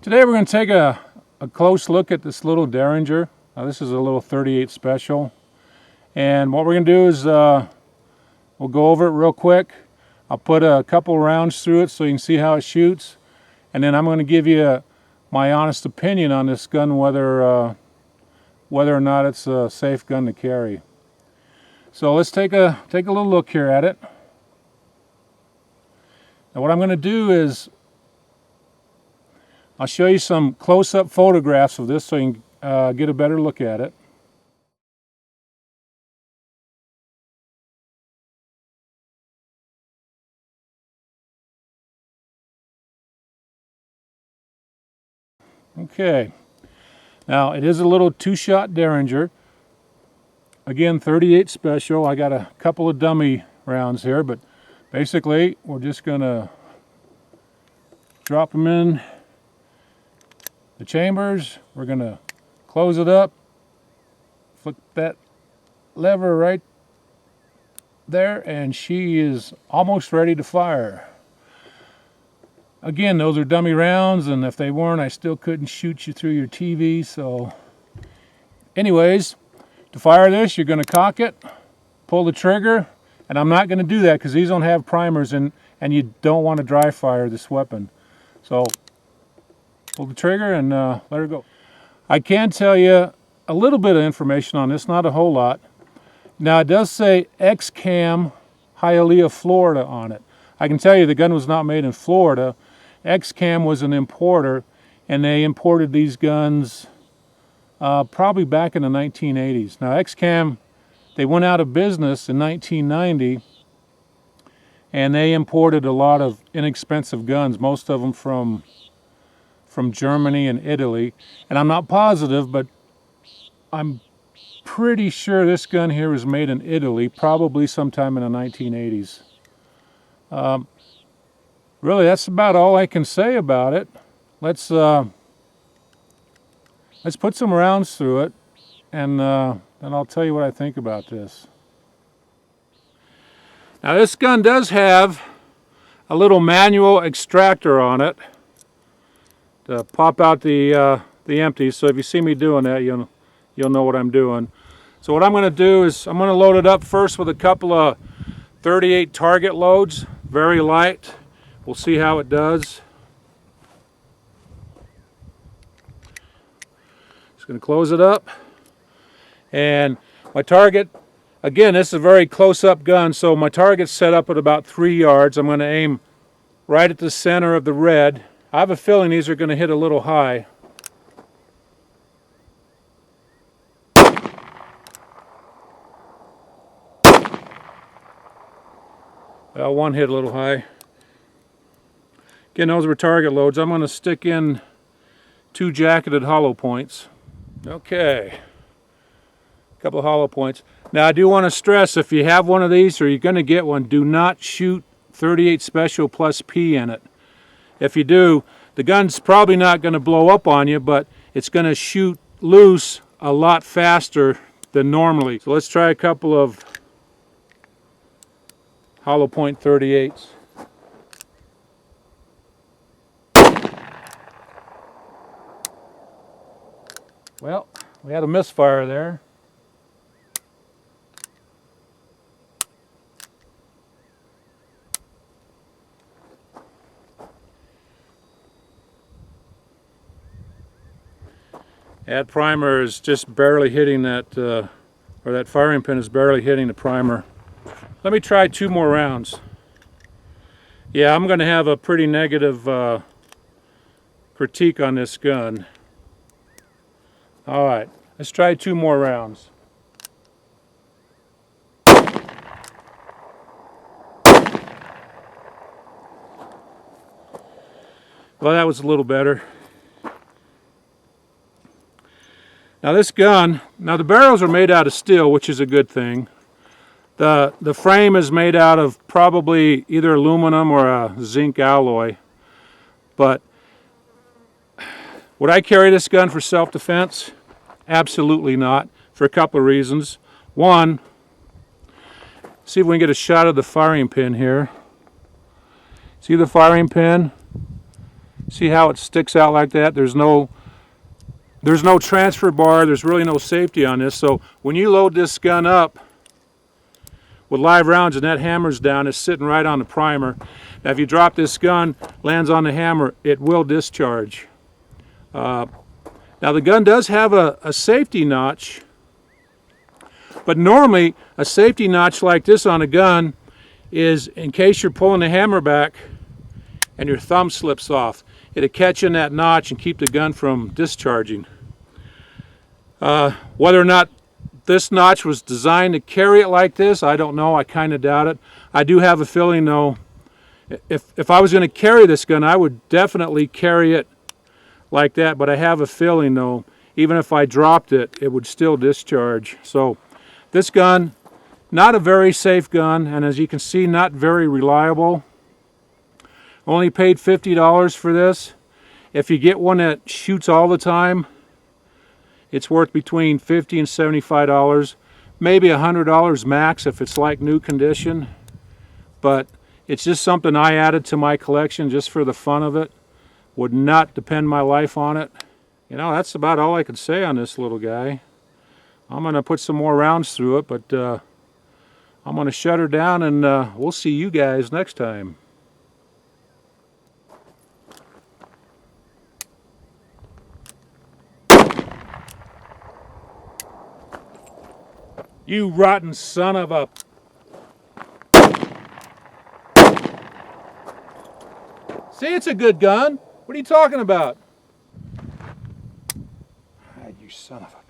Today we're going to take a close look at this little Derringer. This is a little 38 special. And what we're going to do is we'll go over it real quick. I'll put a couple rounds through it so you can see how it shoots. And then I'm going to give you my honest opinion on this gun, whether or not it's a safe gun to carry. So let's take a little look here at it. Now what I'm going to do is I'll show you some close-up photographs of this so you can get a better look at it. Okay, now it is a little two-shot Derringer. Again, 38 special. I got a couple of dummy rounds here, but basically we're just going to drop them in the chambers. We're going to close it up, flick that lever right there, and she is almost ready to fire. Again, those are dummy rounds, and if they weren't, I still couldn't shoot you through your TV. So anyways, to fire this, you're going to cock it, pull the trigger, and I'm not going to do that because these don't have primers, and you don't want to dry fire this weapon. So pull the trigger and let her go. I can tell you a little bit of information on this, not a whole lot. Now it does say EXCAM, Hialeah, Florida on it. I can tell you the gun was not made in Florida. EXCAM was an importer, and they imported these guns probably back in the 1980s. Now EXCAM, they went out of business in 1990, and they imported a lot of inexpensive guns, most of them from Germany and Italy. And I'm not positive, but I'm pretty sure this gun here was made in Italy, probably sometime in the 1980s. Really, that's about all I can say about it. Let's put some rounds through it, and then I'll tell you what I think about this. Now this gun does have a little manual extractor on it to pop out the empties. So if you see me doing that, you'll know what I'm doing. So what I'm going to do is I'm going to load it up first with a couple of 38 target loads, very light. We'll see how it does. Just going to close it up. And my target, again, this is a very close-up gun, so my target's set up at about 3 yards. I'm going to aim right at the center of the red. I have a feeling these are going to hit a little high. Well, one hit a little high. Again, those were target loads. I'm going to stick in 2 jacketed hollow points. Okay. A couple of hollow points. Now, I do want to stress, if you have one of these or you're going to get one, do not shoot 38 special plus P in it. If you do, the gun's probably not going to blow up on you, but it's going to shoot loose a lot faster than normally. So let's try a couple of hollow point 38s. Well, we had a misfire there. That primer is just barely hitting that, or that firing pin is barely hitting the primer. Let me try 2 more rounds. Yeah, I'm going to have a pretty negative critique on this gun. All right, let's try 2 more rounds. Well, that was a little better. Now this gun, the barrels are made out of steel, which is a good thing. The frame is made out of probably either aluminum or a zinc alloy. But would I carry this gun for self-defense? Absolutely not, for a couple of reasons. One, see if we can get a shot of the firing pin here. See the firing pin? See how it sticks out like that? There's no transfer bar. There's really no safety on this. So when you load this gun up with live rounds and that hammer's down, it's sitting right on the primer. Now if you drop this gun, lands on the hammer, it will discharge. Now the gun does have a safety notch, but normally a safety notch like this on a gun is in case you're pulling the hammer back and your thumb slips off. It'll catch in that notch and keep the gun from discharging. Whether or not this notch was designed to carry it like this, I don't know. I kind of doubt it. I do have a feeling though, if I was going to carry this gun, I would definitely carry it like that, but I have a feeling though, even if I dropped it, it would still discharge. So this gun, not a very safe gun, and as you can see, not very reliable. Only paid $50 for this. If you get one that shoots all the time, it's worth between $50 and $75, maybe $100 max if it's like new condition. But it's just something I added to my collection just for the fun of it. Would not depend my life on it. You know, that's about all I could say on this little guy. I'm going to put some more rounds through it, but I'm going to shut her down, and we'll see you guys next time. You rotten son of a... See, it's a good gun. What are you talking about? God, you son of a...